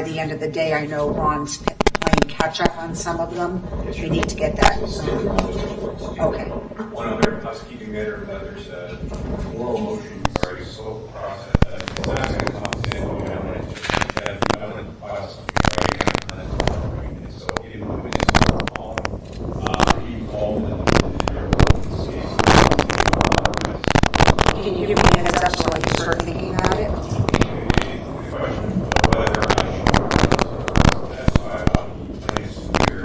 by the end of the day, I know Ron's playing catch up on some of them. We need to get that. Okay. One other housekeeping matter, there's a oral motion for a slow process. It's asking the compensation of the government to file something right. So in the witness call, he called and Can you give me a heads up so I can start thinking about it? the question of whether I should testify about the plaintiff's superior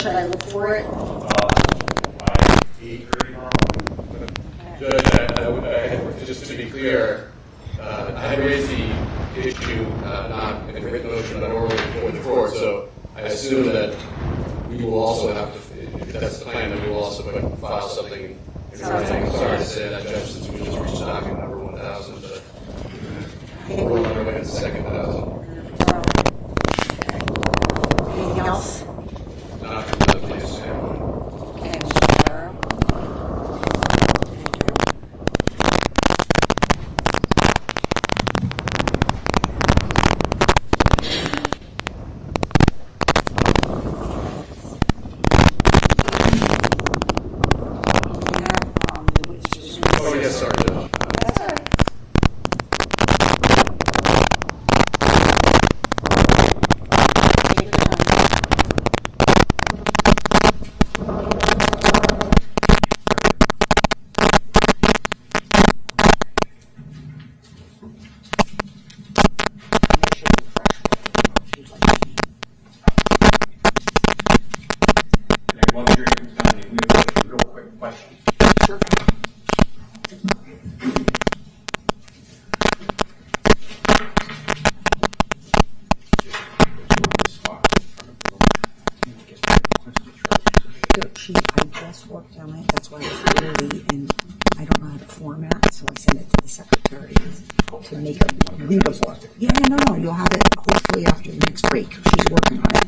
Should I look for it? Judge, just to be clear, I had raised the issue not in a written motion but orally before the court, so I assume that we will also have to, if that's the plan, then we will also file something in writing. Sorry to say that, Judge, since we just reached document number 1,000, but we're on our way to the second 1,000. Anything else? Not from the plaintiff's standpoint. Okay, Mr. Barrow. Oh, yes, sorry, Judge. That's all right. Take your time. Make sure you're fresh. And while the jury comes down, we have a real quick question. Sure. She, I just worked on it, that's why I was early, and I don't know how to format, so I sent it to the secretary to make it readable. Yeah, no, you'll have it hopefully after the next break. She's working on it.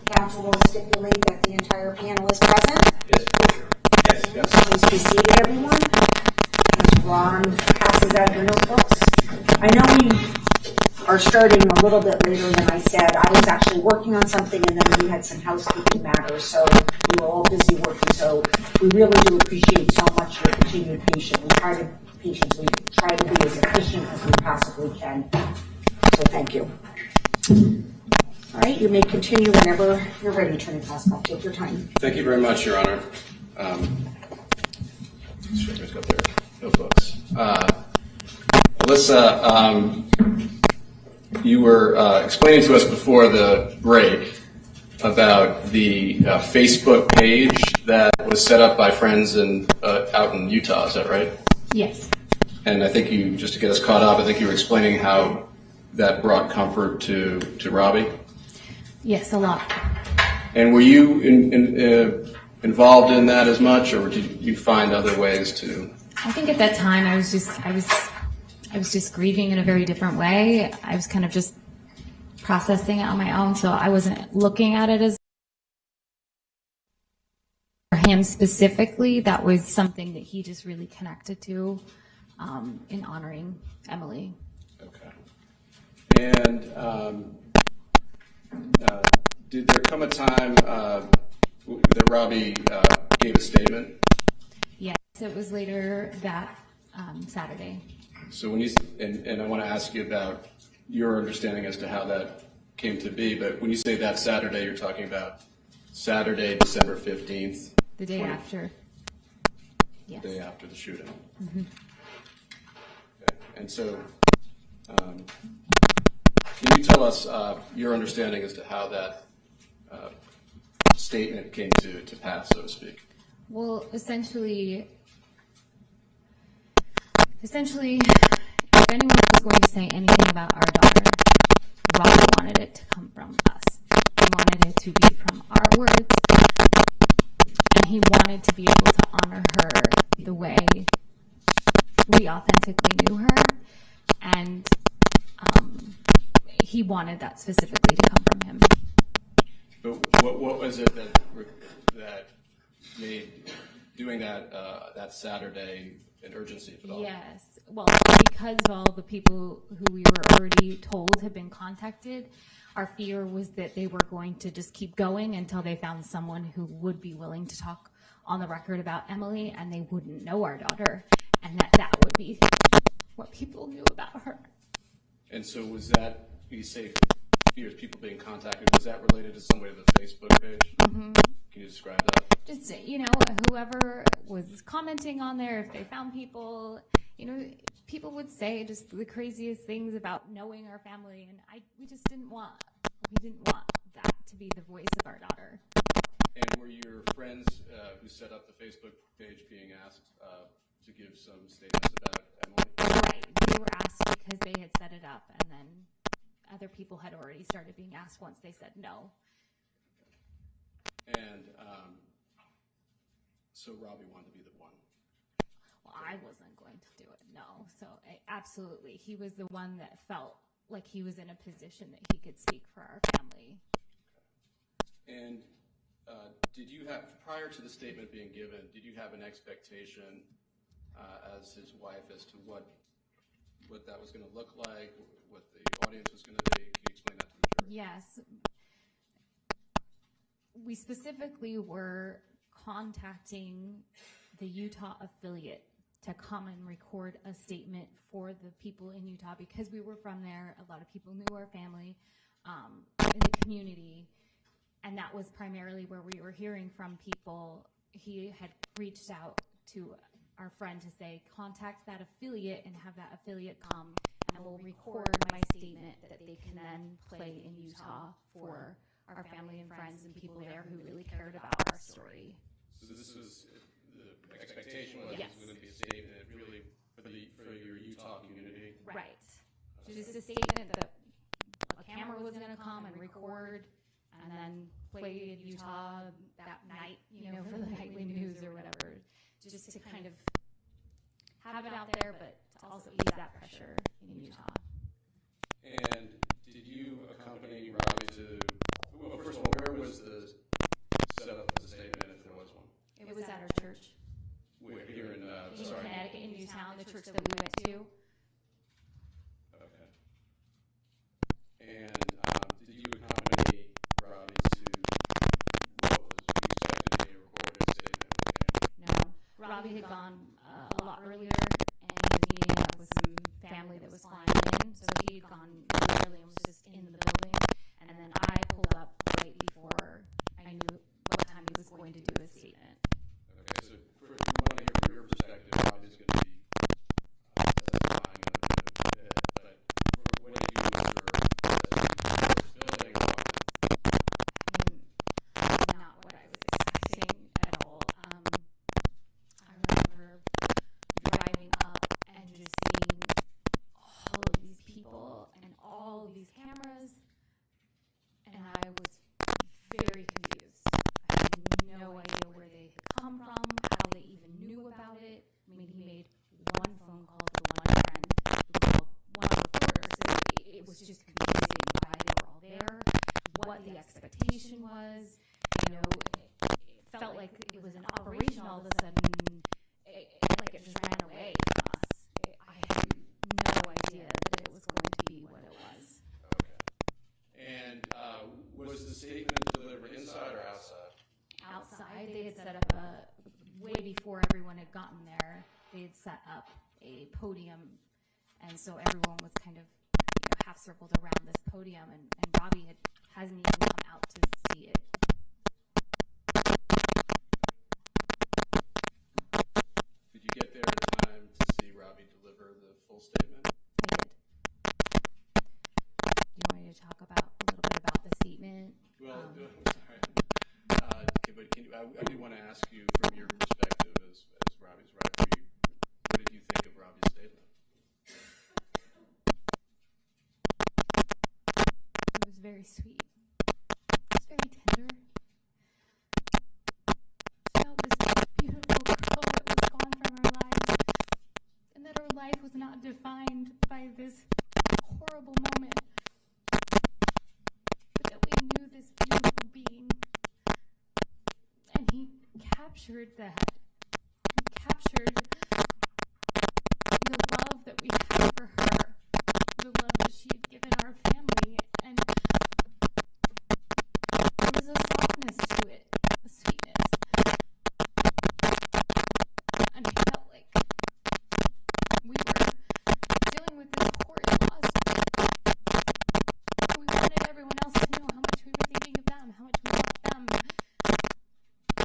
Council will stipulate that the entire panel is present. Yes. Please be seated, everyone. As Ron passes out your notebooks. I know we are starting a little bit later than I said. I was actually working on something, and then we had some housekeeping matters, so we were all busy working. So we really do appreciate so much your continued patience. We try to be as efficient as we possibly can. So thank you. All right, you may continue whenever you're ready, Attorney Pascal. Take your time. Thank you very much, Your Honor. Everybody's got their notebooks. Alyssa, you were explaining to us before the break about the Facebook page that was set up by friends out in Utah. Is that right? Yes. And I think you, just to get us caught up, I think you were explaining how that brought comfort to Robbie. Yes, a lot. And were you involved in that as much, or did you find other ways to? I think at that time I was just grieving in a very different way. I was kind of just processing it on my own, so I wasn't looking at it as for him specifically. That was something that he just really connected to in honoring Emily. Okay. And did there come a time that Robbie gave a statement? Yes, it was later that Saturday. So when you and I want to ask you about your understanding as to how that came to be, but when you say that Saturday, you're talking about Saturday, December 15th? The day after. Yes. The day after the shooting. Mm-hmm. Okay. And so, can you tell us your understanding as to how that statement came to pass, so to speak? Well, essentially, if anyone was going to say anything about our daughter, Robbie wanted it to come from us. He wanted it to be from our words, and he wanted to be able to honor her the way we authentically knew her, and he wanted that specifically to come from him. But what was it that made doing that Saturday an urgency for all? Yes. Well, because of all the people who we were already told had been contacted, our fear was that they were going to just keep going until they found someone who would be willing to talk on the record about Emily, and they wouldn't know our daughter, and that would be what people knew about her. And so was that, you say fears people being contacted, was that related to somebody on the Facebook page? Mm-hmm. Can you describe that? Just, whoever was commenting on there, if they found people, people would say just the craziest things about knowing our family, and we didn't want that to be the voice of our daughter. And were your friends who set up the Facebook page being asked to give some statements about Emily? Right. They were asked because they had set it up, and then other people had already started being asked once they said no. And so Robbie wanted to be the one. Well, I wasn't going to do it, no. So absolutely, he was the one that felt like he was in a position that he could speak for our family. And did you have, prior to the statement being given, did you have an expectation as his wife as to what that was going to look like, what the audience was going to be? Can you explain that to the jury? Yes. We specifically were contacting the Utah affiliate to come and record a statement for the people in Utah because we were from there. A lot of people knew our family in the community, and that was primarily where we were hearing from people. He had reached out to our friend to say, contact that affiliate and have that affiliate come, and we'll record my statement that they can then play in Utah for our family and friends and people there who really cared about our story. So this was, the expectation was Yes. It was going to be a statement really for your Utah community? Right. Just a statement that a camera was going to come and record and then play in Utah that night, for the nightly news or whatever, just to kind of have it out there, but to also ease that pressure in Utah. And did you accompany Robbie to, well, first of all, where was the setup of the statement, if there was one? It was at our church Where, here in Connecticut, in Newtown, the church that we went to. Okay. And did you accompany Robbie to what was expected to be a recorded statement with him? No, Robbie had gone a lot earlier, and he was meeting up with some family that was flying in, so he had gone really early and was just in the building, and then I pulled up right before I knew what time he was going to do his statement. Okay, so we want to hear from your perspective was just confusing why they were all there, what the expectation was. You know, it felt like it was an operation all of a sudden. Like it just ran away from us. I had no idea that it was going to be what it was. Okay. And was the statement delivered inside or outside? Outside, they had set up way before everyone had gotten there, they had set up a podium, and so everyone was kind of, half circled around this podium, and Robbie hasn't even come out to see it. Did you get there in time to see Robbie deliver the full statement? I did. Do you want me to talk a little bit about the statement? Well, sorry. Okay, but I do want to ask you, from your perspective as Robbie's referee, what did you think of Robbie's statement? It was very sweet. It was very tender. It's about this beautiful girl that was gone from our lives, and that her life was not defined by this horrible moment, but that we knew this beautiful being. And he captured that. He captured the love that we had for her, the love that she had given our family, and there was a softness to it, a sweetness. And I felt like we were dealing with this horrid loss. We wanted everyone else to know how much we were thinking of them, how much we loved them.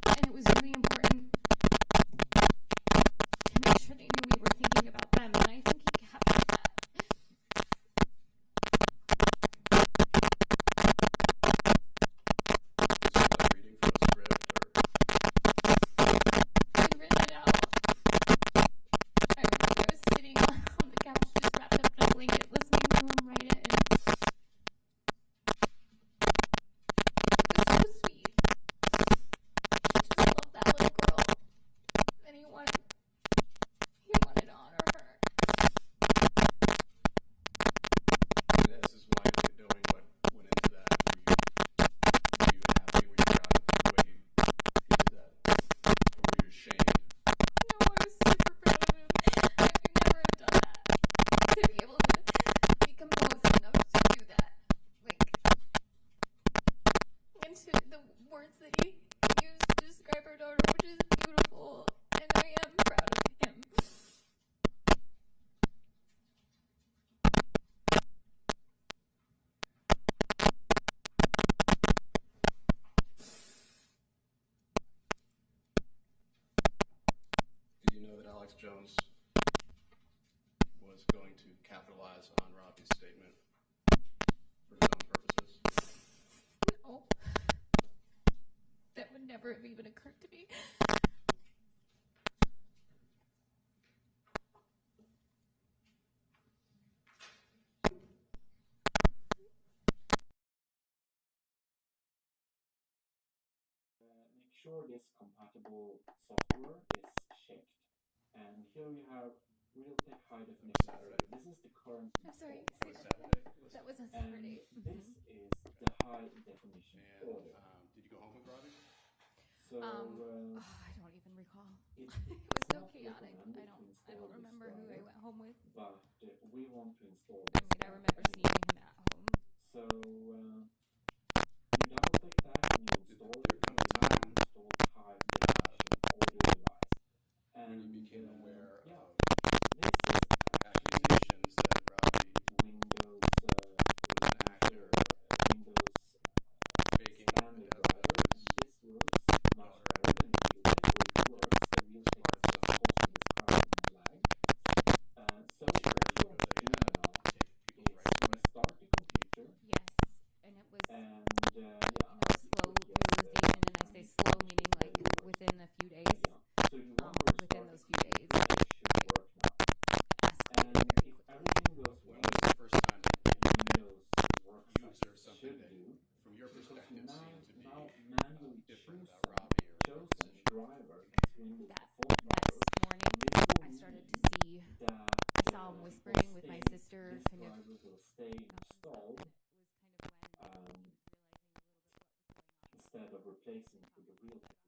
And it was really important to make sure they knew we were thinking about them. And I think he captured that. Just reading from a script, or He'd written it out. I remember I was sitting on the couch just wrapped up in a blanket listening to him write it. And it was so sweet. He just loved that little girl. And he wanted to honor her. and this is why, knowing what went into that, were you happy? Were you proud of the way he did that? Or were you ashamed? No, I was super proud of him. I could never have done that. To be able to be composed enough to do that. And to the words that he used to describe our daughter, which is beautiful. And I am proud of him. Did you know that Alex Jones was going to capitalize on Robbie's statement for his own purposes? No. That would never have even occurred to me. Make sure this compatible software is checked. And here we have Realtek High Definition. Saturday. This is the current I'm sorry, install. say that again. Saturday. That was a And Saturday. this is the high definition And audio. did you go home with Robbie? So I don't even recall. it It was so not chaotic. recommended I to install don't this remember who I driver, went home with. but we want to install I this. mean, I remember seeing him at home. So you double click that and you install it. There comes a time Install high definition audio device. when And you became aware yeah, of this is actually accusations that Robbie Windows was an actor Windows faking standard the death driver, of and his this works much better than if you wait for it works. The real thing is just causing this crowd and lag. So what you do now take people's is rights you away. start the computer Yes, and it was and slow realization, and I say slow meaning like within a few days. so you want to Within start those the few days, computer, it should work now. And if everything goes When well, was the first time that Windows works you as observed it something should that, do, from your because perspective, now seemed to be manually different choose about Robbie or his chosen position? driver as Windows That default driver? next morning, This will I started mean to see. that I saw him whispering with my sister Mr. this kind of driver will stay installed was kind of when he was realizing a little bit what was going on. instead of replacing with the real technology.